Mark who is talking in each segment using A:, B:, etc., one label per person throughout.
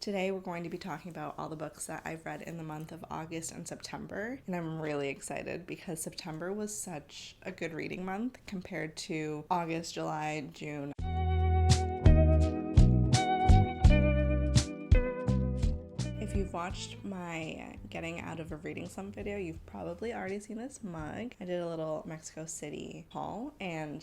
A: Today we're going to be talking about all the books that I've read in the month of August and September, and I'm really excited because September was such a good reading month compared to August, July, June. If you've watched my getting out of a reading slump video, you've probably already seen this mug. I did a little Mexico City haul, and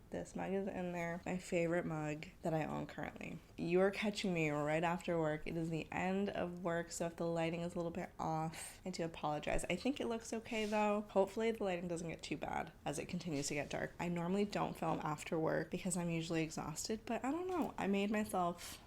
A: this mug is in there. My favorite mug that I own currently. You are catching me right after work. It is the end of work, so if the lighting is a little bit off, I do apologize. I think it looks okay though. Hopefully the lighting doesn't get too bad as it continues to get dark. I normally don't film after work because I'm usually exhausted, but I don't know. I made myself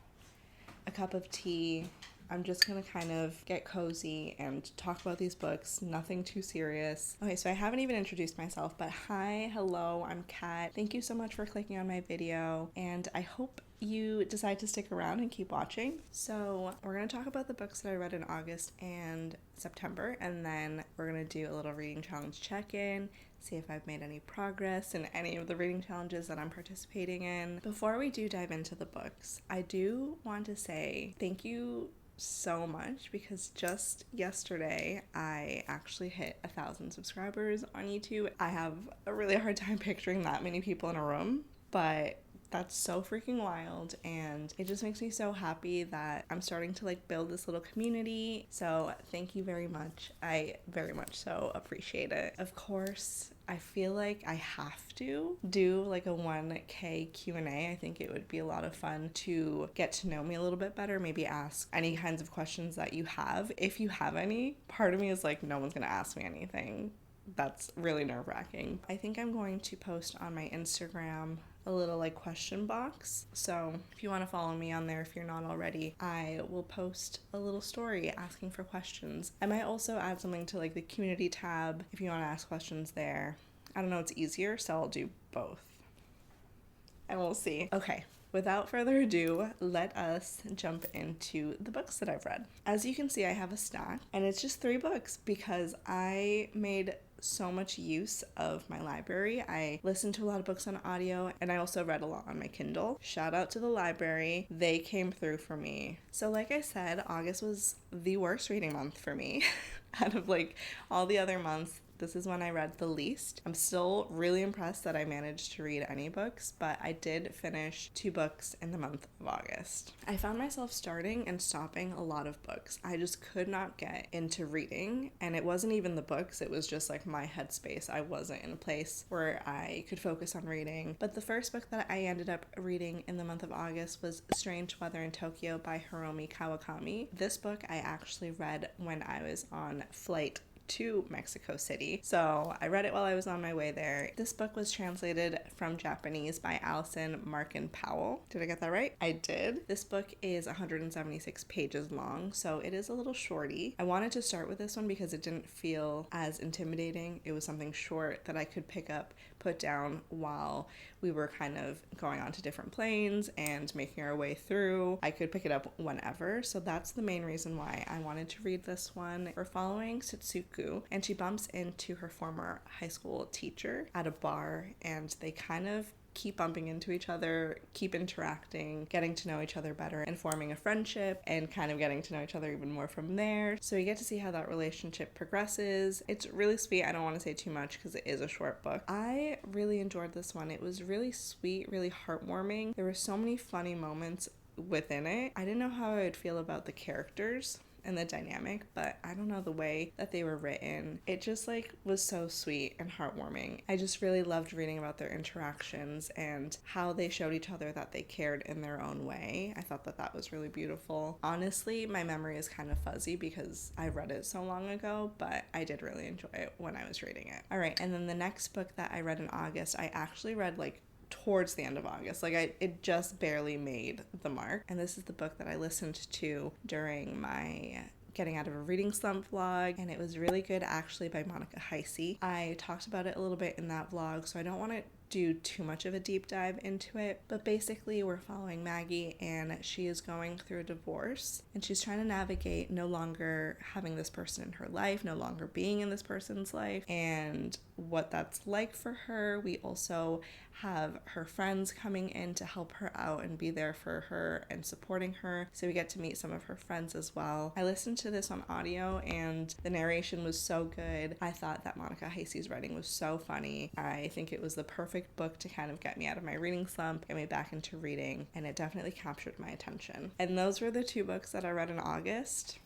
A: a cup of tea. I'm just gonna kind of get cozy and talk about these books, nothing too serious. Okay, so I haven't even introduced myself, but hi, hello, I'm Kat. Thank you so much for clicking on my video, and I hope you decide to stick around and keep watching. So we're gonna talk about the books that I read in August and September, and then we're gonna do a little reading challenge check-in, see if I've made any progress in any of the reading challenges that I'm participating in. Before we do dive into the books, I do want to say thank you so much because just yesterday I actually hit 1,000 subscribers on YouTube. I have a really hard time picturing that many people in a room, but that's so freaking wild, and it just makes me so happy that I'm starting to build this little community. So thank you very much. I very much so appreciate it. Of course, I feel like I have to do a 1K Q&A. I think it would be a lot of fun to get to know me a little bit better, maybe ask any kinds of questions that you have. If you have any, part of me is no one's gonna ask me anything. That's really nerve-wracking. I think I'm going to post on my Instagram a little question box. So if you want to follow me on there, if you're not already, I will post a little story asking for questions. I might also add something to the community tab if you want to ask questions there. I don't know, it's easier, so I'll do both. And we'll see. Okay. Without further ado, let us jump into the books that I've read. As you can see, I have a stack, and it's just 3 books because I made so much use of my library. I listened to a lot of books on audio, and I also read a lot on my Kindle. Shout out to the library. They came through for me. So like I said, August was the worst reading month for me. Out of all the other months, this is when I read the least. I'm still really impressed that I managed to read any books, but I did finish 2 books in the month of August. I found myself starting and stopping a lot of books. I just could not get into reading, and it wasn't even the books, it was just my headspace. I wasn't in a place where I could focus on reading. But the first book that I ended up reading in the month of August was Strange Weather in Tokyo by Hiromi Kawakami. This book I actually read when I was on flight to Mexico City. So I read it while I was on my way there. This book was translated from Japanese by Allison Markin Powell. Did I get that right? I did. This book is 176 pages long, so it is a little shorty. I wanted to start with this one because it didn't feel as intimidating. It was something short that I could pick up, put down while we were kind of going on to different planes and making our way through. I could pick it up whenever, so that's the main reason why I wanted to read this one. We're following Setsuko, and she bumps into her former high school teacher at a bar, and they kind of keep bumping into each other, keep interacting, getting to know each other better, and forming a friendship, and kind of getting to know each other even more from there. So you get to see how that relationship progresses. It's really sweet. I don't want to say too much because it is a short book. I really enjoyed this one. It was really sweet, really heartwarming. There were so many funny moments within it. I didn't know how I would feel about the characters and the dynamic, but I don't know, the way that they were written, it just was so sweet and heartwarming. I just really loved reading about their interactions and how they showed each other that they cared in their own way. I thought that that was really beautiful. Honestly, my memory is kind of fuzzy because I read it so long ago, but I did really enjoy it when I was reading it. All right, and then the next book that I read in August, I actually read towards the end of August. It just barely made the mark. And this is the book that I listened to during my getting out of a reading slump vlog, and it was really good actually, by Monica Heisey. I talked about it a little bit in that vlog, so I don't want to do too much of a deep dive into it, but basically we're following Maggie, and she is going through a divorce, and she's trying to navigate no longer having this person in her life, no longer being in this person's life, and what that's like for her. We also have her friends coming in to help her out and be there for her and supporting her. So we get to meet some of her friends as well. I listened to this on audio and the narration was so good. I thought that Monica Heisey's writing was so funny. I think it was the perfect book to kind of get me out of my reading slump, get me back into reading, and it definitely captured my attention. And those were the 2 books that I read in August.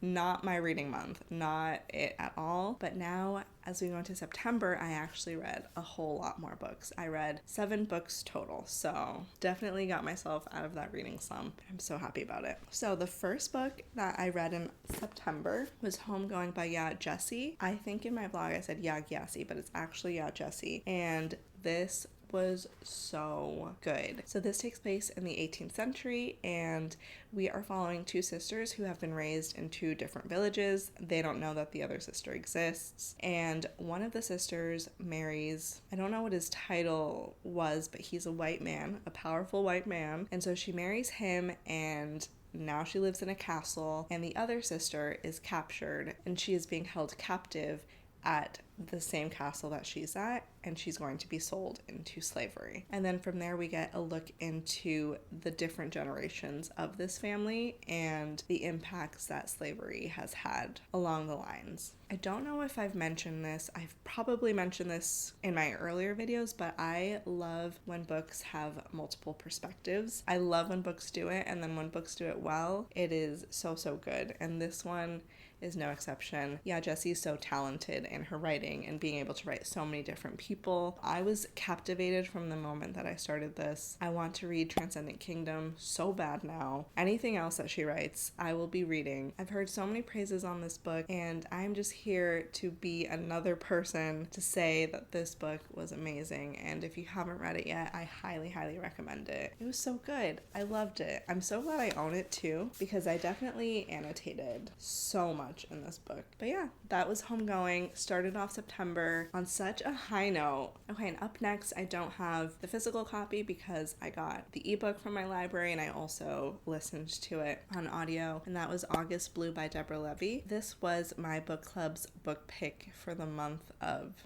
A: Not my reading month, not it at all. But now, as we go into September, I actually read a whole lot more books. I read 7 books total, so definitely got myself out of that reading slump. I'm so happy about it. So the first book that I read in September was Homegoing by Gyasi. I think in my blog I said gyasi, but it's actually Gyasi. And this was so good. So this takes place in the 18th century, and we are following 2 sisters who have been raised in 2 different villages. They don't know that the other sister exists, and one of the sisters marries, I don't know what his title was, but he's a white man, a powerful white man, and so she marries him, and now she lives in a castle, and the other sister is captured, and she is being held captive at the same castle that she's at, and she's going to be sold into slavery. And then from there we get a look into the different generations of this family and the impacts that slavery has had along the lines. I don't know if I've mentioned this. I've probably mentioned this in my earlier videos, but I love when books have multiple perspectives. I love when books do it, and then when books do it well, it is so good. And this one is no exception. Gyasi is so talented in her writing and being able to write so many different people. I was captivated from the moment that I started this. I want to read Transcendent Kingdom so bad now. Anything else that she writes, I will be reading. I've heard so many praises on this book, and I'm just here to be another person to say that this book was amazing. And if you haven't read it yet, I highly recommend it. It was so good. I loved it. I'm so glad I own it too, because I definitely annotated so much in this book. But yeah, that was Homegoing. Started off September on such a high note. Okay, and up next, I don't have the physical copy because I got the ebook from my library and I also listened to it on audio, and that was August Blue by Deborah Levy. This was my book club's book pick for the month of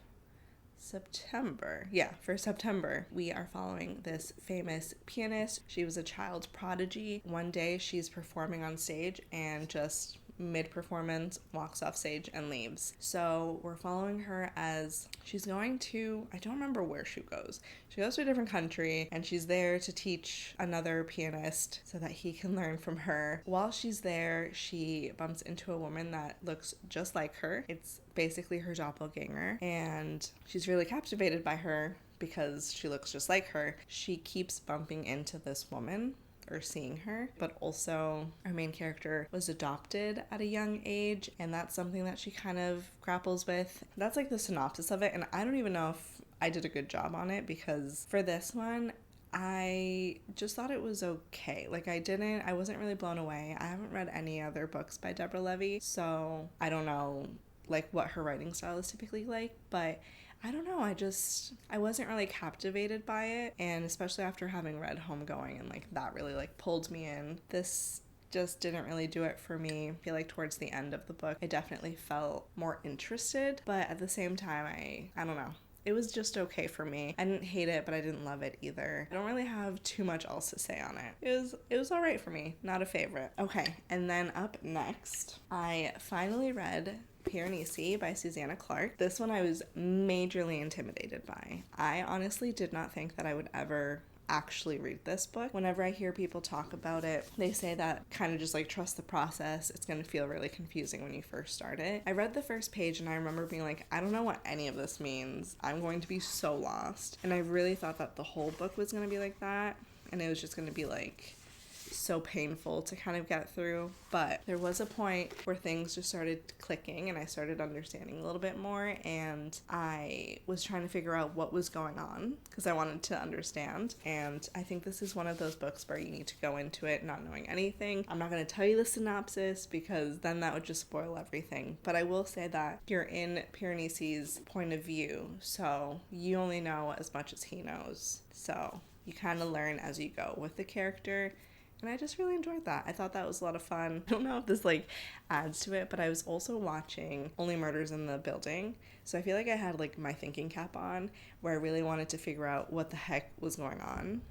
A: September. Yeah, for September. We are following this famous pianist. She was a child prodigy. One day she's performing on stage and just mid-performance walks off stage and leaves. So we're following her as she's going to, I don't remember where she goes. She goes to a different country and she's there to teach another pianist so that he can learn from her. While she's there, she bumps into a woman that looks just like her. It's basically her doppelganger, and she's really captivated by her because she looks just like her. She keeps bumping into this woman or seeing her, but also our main character was adopted at a young age, and that's something that she kind of grapples with. That's like the synopsis of it, and I don't even know if I did a good job on it, because for this one I just thought it was okay. Like I wasn't really blown away. I haven't read any other books by Deborah Levy, so I don't know like what her writing style is typically like, but I don't know, I wasn't really captivated by it, and especially after having read Homegoing, and like that really like pulled me in. This just didn't really do it for me. I feel like towards the end of the book I definitely felt more interested, but at the same time I don't know. It was just okay for me. I didn't hate it, but I didn't love it either. I don't really have too much else to say on it. It was alright for me. Not a favorite. Okay, and then up next, I finally read Piranesi by Susanna Clarke. This one I was majorly intimidated by. I honestly did not think that I would ever actually read this book. Whenever I hear people talk about it, they say that kind of just like trust the process. It's going to feel really confusing when you first start it. I read the first page and I remember being like, I don't know what any of this means. I'm going to be so lost. And I really thought that the whole book was going to be like that, and it was just going to be like so painful to kind of get through. But there was a point where things just started clicking and I started understanding a little bit more, and I was trying to figure out what was going on because I wanted to understand. And I think this is one of those books where you need to go into it not knowing anything. I'm not going to tell you the synopsis because then that would just spoil everything, but I will say that you're in Piranesi's point of view, so you only know as much as he knows, so you kind of learn as you go with the character. And I just really enjoyed that. I thought that was a lot of fun. I don't know if this like adds to it, but I was also watching Only Murders in the Building. So I feel like I had like my thinking cap on, where I really wanted to figure out what the heck was going on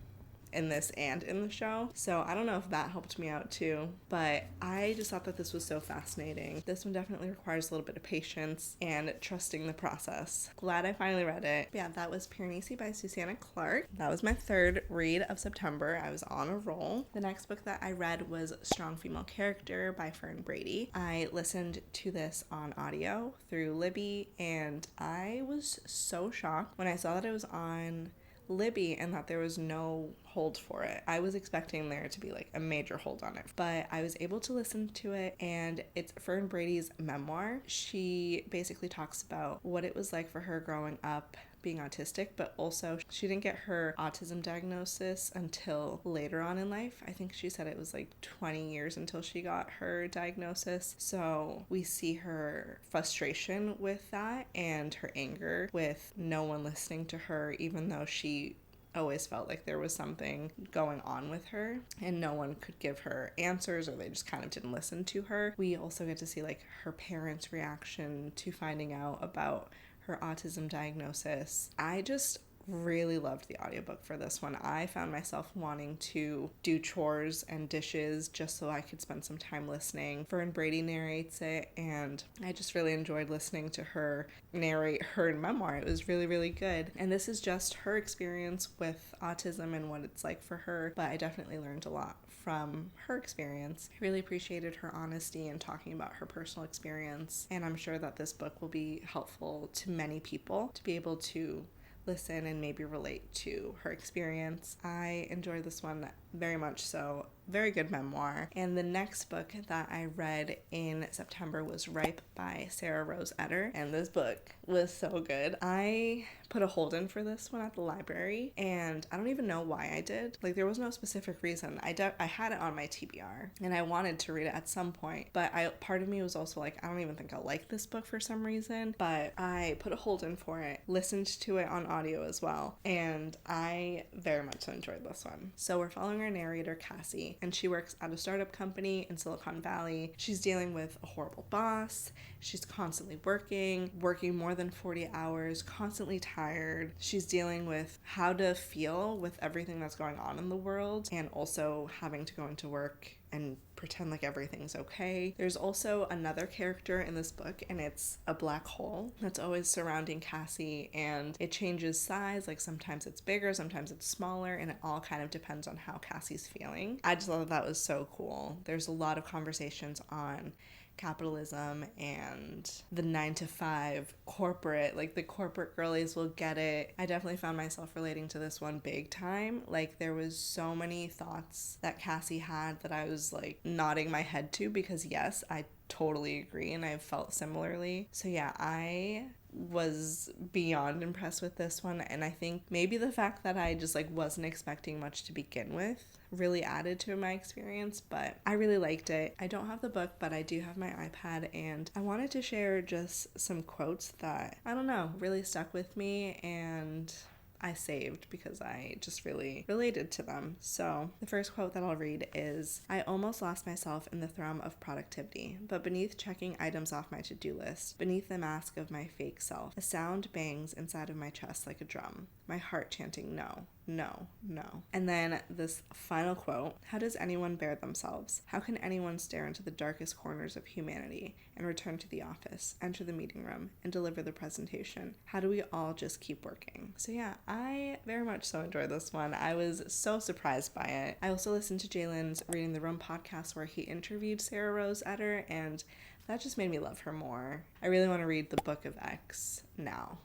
A: in this and in the show. So I don't know if that helped me out too, but I just thought that this was so fascinating. This one definitely requires a little bit of patience and trusting the process. Glad I finally read it. Yeah, that was Piranesi by Susanna Clarke. That was my third read of September. I was on a roll. The next book that I read was Strong Female Character by Fern Brady. I listened to this on audio through Libby, and I was so shocked when I saw that it was on Libby and that there was no hold for it. I was expecting there to be like a major hold on it, but I was able to listen to it, and it's Fern Brady's memoir. She basically talks about what it was like for her growing up being autistic, but also she didn't get her autism diagnosis until later on in life. I think she said it was like 20 years until she got her diagnosis. So we see her frustration with that and her anger with no one listening to her, even though she always felt like there was something going on with her and no one could give her answers, or they just kind of didn't listen to her. We also get to see like her parents' reaction to finding out about her autism diagnosis. I just really loved the audiobook for this one. I found myself wanting to do chores and dishes just so I could spend some time listening. Fern Brady narrates it, and I just really enjoyed listening to her narrate her memoir. It was really, really good. And this is just her experience with autism and what it's like for her, but I definitely learned a lot from her experience. I really appreciated her honesty in talking about her personal experience, and I'm sure that this book will be helpful to many people to be able to listen and maybe relate to her experience. I enjoyed this one very much so. Very good memoir. And the next book that I read in September was Ripe by Sara Rose Etter, and this book was so good. I put a hold in for this one at the library, and I don't even know why I did. Like, there was no specific reason. I had it on my TBR, and I wanted to read it at some point, but part of me was also like, I don't even think I'll like this book for some reason, but I put a hold in for it, listened to it on audio as well, and I very much enjoyed this one. So we're following our narrator, Cassie, and she works at a startup company in Silicon Valley. She's dealing with a horrible boss. She's constantly working more than 40 hours, constantly tired. She's dealing with how to feel with everything that's going on in the world, and also having to go into work and pretend like everything's okay. There's also another character in this book, and it's a black hole that's always surrounding Cassie, and it changes size. Like, sometimes it's bigger, sometimes it's smaller, and it all kind of depends on how Cassie's feeling. I just thought that was so cool. There's a lot of conversations on capitalism and the 9-to-5 corporate, like the corporate girlies will get it. I definitely found myself relating to this one big time. Like, there was so many thoughts that Cassie had that I was like nodding my head to, because yes, I totally agree and I felt similarly. So yeah, I was beyond impressed with this one, and I think maybe the fact that I just like wasn't expecting much to begin with really added to my experience, but I really liked it. I don't have the book, but I do have my iPad, and I wanted to share just some quotes that, I don't know, really stuck with me and I saved because I just really related to them. So the first quote that I'll read is, "I almost lost myself in the thrum of productivity, but beneath checking items off my to-do list, beneath the mask of my fake self, a sound bangs inside of my chest like a drum, my heart chanting no, no, no." And then this final quote, "How does anyone bear themselves? How can anyone stare into the darkest corners of humanity and return to the office, enter the meeting room, and deliver the presentation? How do we all just keep working?" So yeah, I very much so enjoyed this one. I was so surprised by it. I also listened to Jalen's Reading the Room podcast where he interviewed Sara Rose Etter, and that just made me love her more. I really want to read the Book of X now,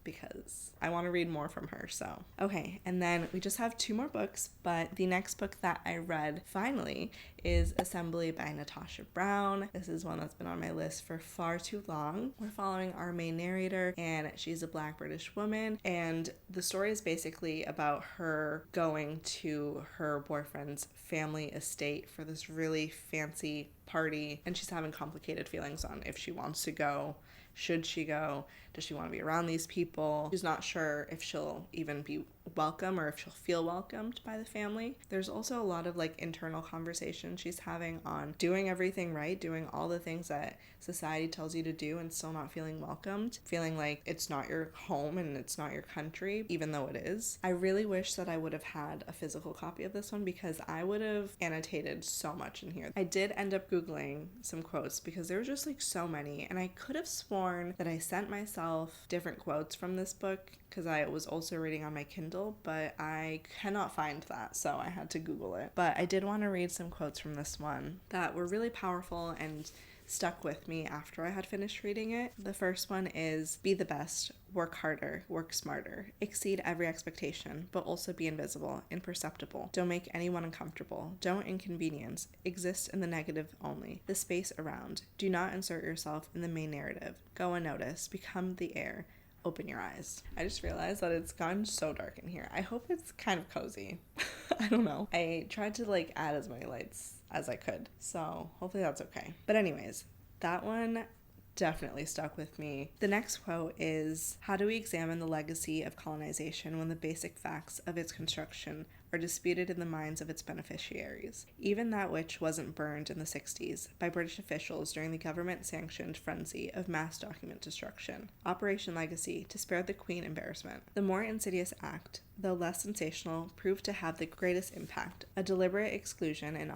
A: because I want to read more from her. So okay, and then we just have 2 more books, but the next book that I read finally is Assembly by Natasha Brown. This is one that's been on my list for far too long. We're following our main narrator, and she's a Black British woman, and the story is basically about her going to her boyfriend's family estate for this really fancy party, and she's having complicated feelings on if she wants to go. Should she go? Does she want to be around these people? She's not sure if she'll even be welcome or if she'll feel welcomed by the family. There's also a lot of like internal conversation she's having on doing everything right, doing all the things that society tells you to do and still not feeling welcomed, feeling like it's not your home and it's not your country, even though it is. I really wish that I would have had a physical copy of this one because I would have annotated so much in here. I did end up Googling some quotes because there were just like so many, and I could have sworn that I sent myself different quotes from this book because I was also reading on my Kindle, but I cannot find that, so I had to Google it. But I did want to read some quotes from this one that were really powerful and stuck with me after I had finished reading it. The first one is, be the best, work harder, work smarter, exceed every expectation, but also be invisible, imperceptible. Don't make anyone uncomfortable. Don't inconvenience. Exist in the negative only, the space around. Do not insert yourself in the main narrative. Go unnoticed. Become the air. Open your eyes. I just realized that it's gotten so dark in here. I hope it's kind of cozy. I don't know. I tried to like add as many lights as I could, so hopefully that's okay. But anyways, that one definitely stuck with me. The next quote is, how do we examine the legacy of colonization when the basic facts of its construction are disputed in the minds of its beneficiaries? Even that which wasn't burned in the 60s by British officials during the government-sanctioned frenzy of mass document destruction. Operation Legacy, to spare the Queen embarrassment. The more insidious act, though less sensational, proved to have the greatest impact, a deliberate exclusion and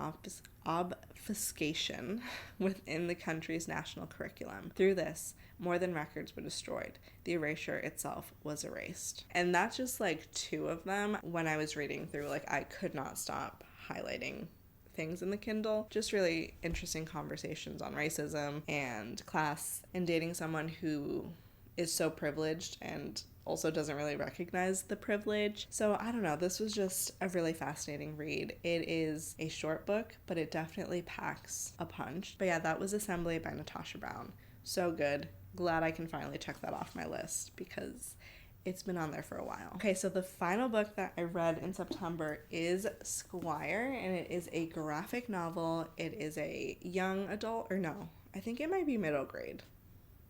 A: obfuscation within the country's national curriculum. Through this, more than records were destroyed. The erasure itself was erased. And that's just like two of them. When I was reading through, like, I could not stop highlighting things in the Kindle. Just really interesting conversations on racism and class and dating someone who is so privileged and also doesn't really recognize the privilege. So I don't know, this was just a really fascinating read. It is a short book, but it definitely packs a punch. But yeah, that was Assembly by Natasha Brown. So good. Glad I can finally check that off my list because it's been on there for a while. Okay, so the final book that I read in September is Squire, and it is a graphic novel. It is a young adult, or no, I think it might be middle grade.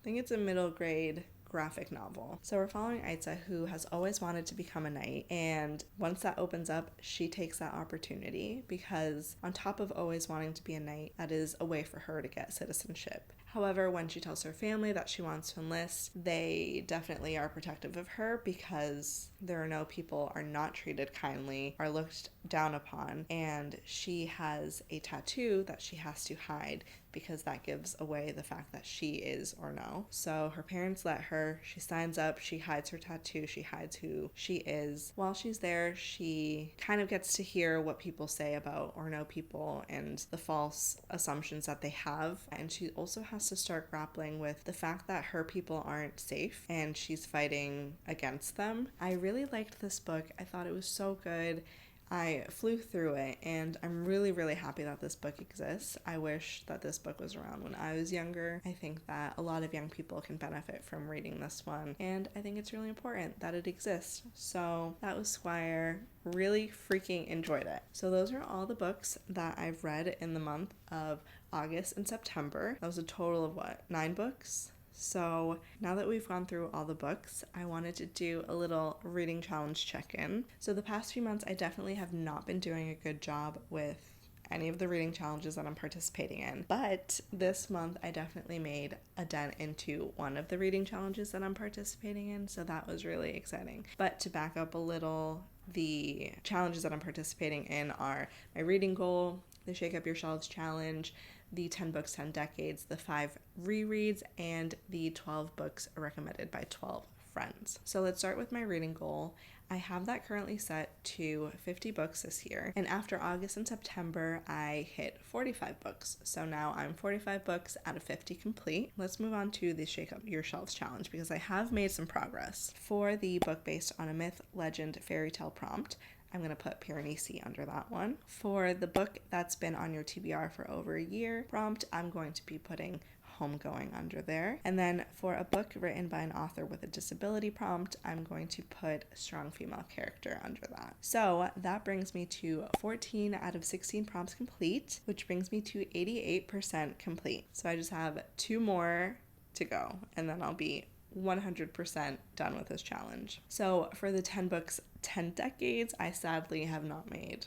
A: I think it's a middle grade graphic novel. So we're following Aitza, who has always wanted to become a knight, and once that opens up, she takes that opportunity because on top of always wanting to be a knight, that is a way for her to get citizenship. However, when she tells her family that she wants to enlist, they definitely are protective of her because there are no people are not treated kindly, are looked down upon, and she has a tattoo that she has to hide because that gives away the fact that she is or no. So her parents let her, she signs up, she hides her tattoo, she hides who she is. While she's there, she kind of gets to hear what people say about or no people and the false assumptions that they have. And she also has to start grappling with the fact that her people aren't safe and she's fighting against them. I really liked this book. I thought it was so good. I flew through it, and I'm really, really happy that this book exists. I wish that this book was around when I was younger. I think that a lot of young people can benefit from reading this one, and I think it's really important that it exists. So that was Squire. Really freaking enjoyed it. So those are all the books that I've read in the month of August and September. That was a total of 9 books? So now that we've gone through all the books, I wanted to do a little reading challenge check-in. So the past few months, I definitely have not been doing a good job with any of the reading challenges that I'm participating in. But this month, I definitely made a dent into one of the reading challenges that I'm participating in. So that was really exciting. But to back up a little, the challenges that I'm participating in are my reading goal, the Shake Up Your Shelves challenge, the 10 books, 10 decades, the 5 rereads, and the 12 books recommended by 12 friends. So let's start with my reading goal. I have that currently set to 50 books this year, and after August and September, I hit 45 books. So now I'm 45 books out of 50 complete. Let's move on to the Shake Up Your Shelves challenge because I have made some progress. For the book based on a myth, legend, fairy tale prompt, I'm going to put Piranesi under that one. For the book that's been on your TBR for over a year prompt, I'm going to be putting Homegoing under there. And then for a book written by an author with a disability prompt, I'm going to put strong female character under that. So that brings me to 14 out of 16 prompts complete, which brings me to 88% complete. So I just have 2 more to go, and then I'll be 100% done with this challenge. So for the 10 books, 10 decades, I sadly have not made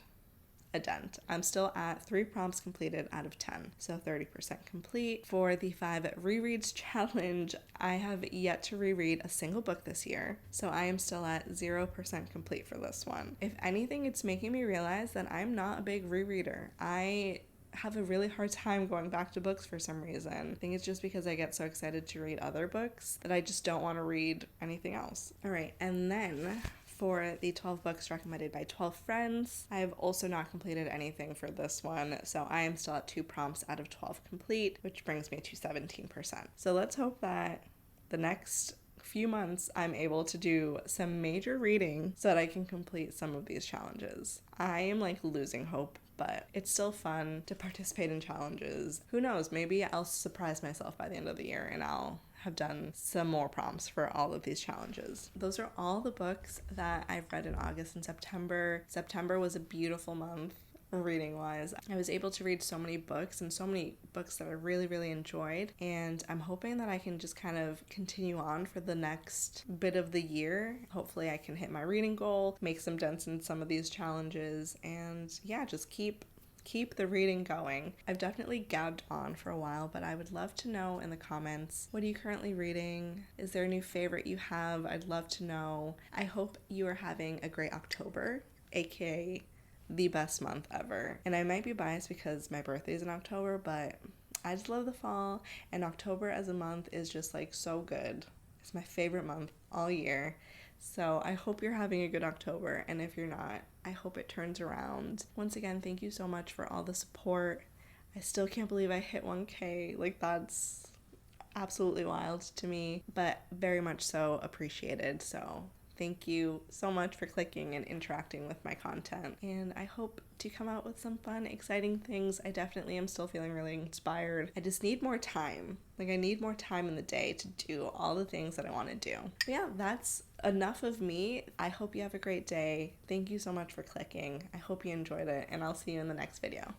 A: a dent. I'm still at 3 prompts completed out of 10, so 30% complete. For the 5 rereads challenge, I have yet to reread a single book this year, so I am still at 0% complete for this one. If anything, it's making me realize that I'm not a big rereader. I have a really hard time going back to books for some reason. I think it's just because I get so excited to read other books that I just don't want to read anything else. All right, and then for the 12 books recommended by 12 friends, I have also not completed anything for this one, so I am still at 2 prompts out of 12 complete, which brings me to 17%. So let's hope that the next few months I'm able to do some major reading so that I can complete some of these challenges. I am like losing hope, but it's still fun to participate in challenges. Who knows, maybe I'll surprise myself by the end of the year and I'll have done some more prompts for all of these challenges. Those are all the books that I've read in August and September. September was a beautiful month reading wise. I was able to read so many books and so many books that I really, really enjoyed, and I'm hoping that I can just kind of continue on for the next bit of the year. Hopefully I can hit my reading goal, make some dents in some of these challenges, and yeah, just keep the reading going. I've definitely gabbed on for a while, but I would love to know in the comments, what are you currently reading? Is there a new favorite you have? I'd love to know. I hope you are having a great October, aka the best month ever. And I might be biased because my birthday is in October, but I just love the fall, and October as a month is just like so good. It's my favorite month all year. So I hope you're having a good October, and if you're not, I hope it turns around. Once again, thank you so much for all the support. I still can't believe I hit 1K. Like, that's absolutely wild to me, but very much so appreciated. So thank you so much for clicking and interacting with my content, and I hope to come out with some fun, exciting things. I definitely am still feeling really inspired. I just need more time. Like, I need more time in the day to do all the things that I want to do. But yeah, that's enough of me. I hope you have a great day. Thank you so much for clicking. I hope you enjoyed it, and I'll see you in the next video.